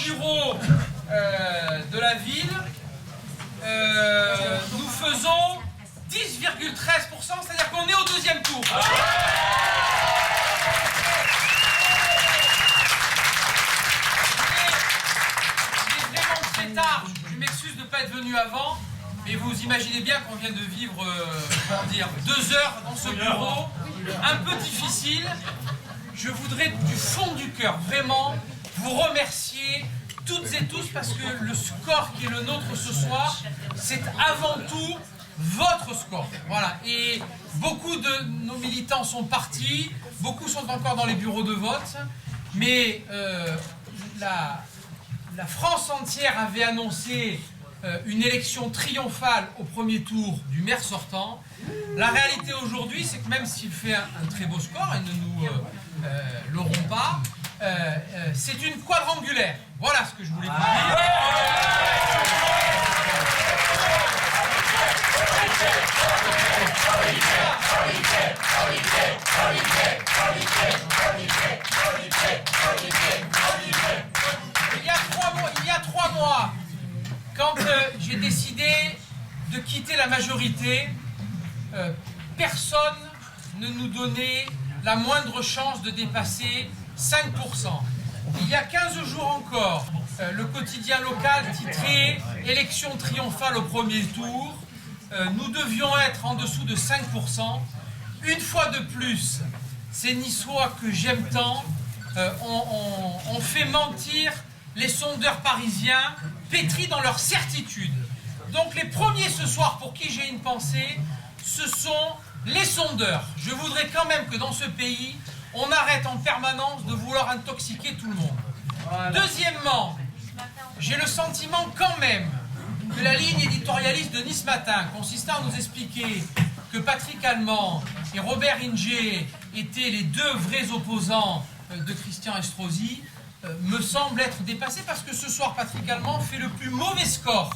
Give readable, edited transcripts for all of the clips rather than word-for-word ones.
bureaux de la ville, nous faisons 10,13%, c'est-à-dire qu'on est au deuxième tour. Il est vraiment très tard, je m'excuse de ne pas être venu avant, mais vous imaginez bien qu'on vient de vivre, comment dire, 2 heures dans ce bureau, un peu difficile. Je voudrais du fond du cœur, vraiment, vous remercier toutes et tous, parce que le score qui est le nôtre ce soir, c'est avant tout votre score. Voilà. Et beaucoup de nos militants sont partis, beaucoup sont encore dans les bureaux de vote, mais la France entière avait annoncé une élection triomphale au premier tour du maire sortant. La réalité aujourd'hui, c'est que même s'il fait un très beau score, et ne nous l'auront pas, c'est une quadrangulaire. Voilà ce que je voulais vous dire. Il y a 3 mois, quand j'ai décidé de quitter la majorité, personne ne nous donnait la moindre chance de dépasser 5%. Il y a 15 jours encore, le quotidien local titrait « Élection triomphale au premier tour ». Nous devions être en dessous de 5%. Une fois de plus, ces Niçois que j'aime tant ont fait mentir les sondeurs parisiens, pétris dans leur certitude. Donc les premiers ce soir pour qui j'ai une pensée, ce sont les sondeurs. Je voudrais quand même que dans ce pays, on arrête en permanence de vouloir intoxiquer tout le monde. Voilà. Deuxièmement, j'ai le sentiment quand même que la ligne éditorialiste de Nice Matin, consistant à nous expliquer que Patrick Allemand et Robert Inger étaient les 2 vrais opposants de Christian Estrosi, me semble être dépassée, parce que ce soir, Patrick Allemand fait le plus mauvais score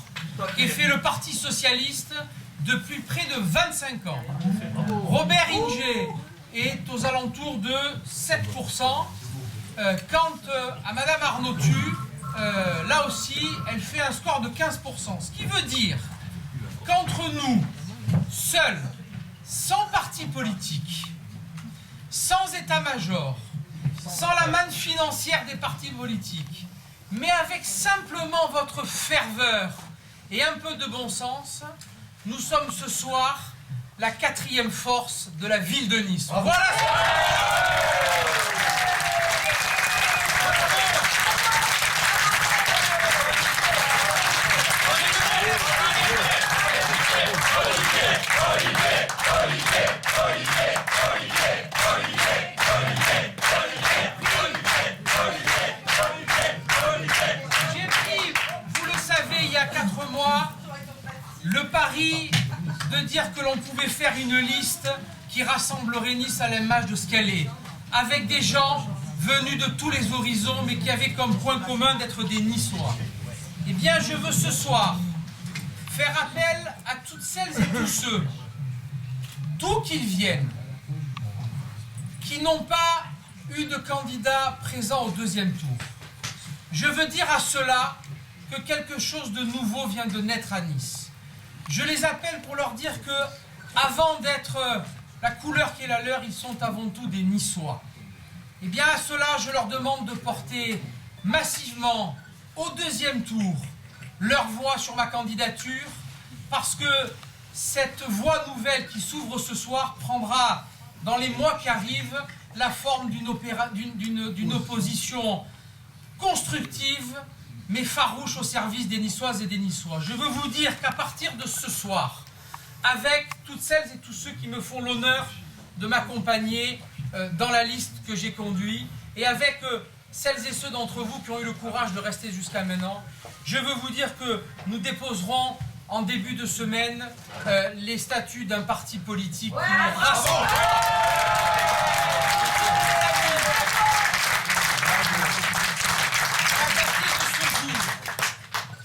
qu'ait fait le Parti Socialiste depuis près de 25 ans. Robert Inger est aux alentours de 7%. Quant à Madame Arnautu, là aussi, elle fait un score de 15%. Ce qui veut dire qu'entre nous, seuls, sans parti politique, sans état-major, sans la manne financière des partis politiques, mais avec simplement votre ferveur et un peu de bon sens, nous sommes ce soir la 4e force de la ville de Nice. Voilà. J'ai pris, vous le savez, il y a 4 mois, le pari de dire que l'on pouvait faire une liste qui rassemblerait Nice à l'image de ce qu'elle est, avec des gens venus de tous les horizons, mais qui avaient comme point commun d'être des Niçois. Eh bien, je veux ce soir faire appel à toutes celles et tous ceux, d'où qu'ils viennent, qui n'ont pas eu de candidat présent au 2e tour. Je veux dire à ceux-là que quelque chose de nouveau vient de naître à Nice. Je les appelle pour leur dire que, avant d'être la couleur qui est la leur, ils sont avant tout des Niçois. Eh bien, à cela, je leur demande de porter massivement au 2e tour leur voix sur ma candidature, parce que cette voie nouvelle qui s'ouvre ce soir prendra, dans les mois qui arrivent, la forme d'une opposition constructive, mais farouche au service des Niçoises et des Niçois. Je veux vous dire qu'à partir de ce soir, avec toutes celles et tous ceux qui me font l'honneur de m'accompagner dans la liste que j'ai conduite, et avec celles et ceux d'entre vous qui ont eu le courage de rester jusqu'à maintenant, je veux vous dire que nous déposerons en début de semaine les statuts d'un parti politique qui nous rassemble.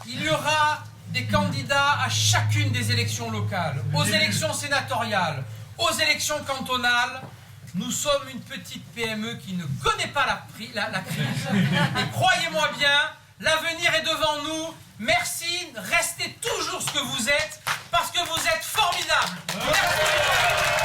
Il y aura des candidats à chacune des élections locales, aux élections sénatoriales, aux élections cantonales. Nous sommes une petite PME qui ne connaît pas la crise. Et croyez-moi bien, L'avenir est devant nous. Merci, restez toujours ce que vous êtes, parce que vous êtes formidables. Merci.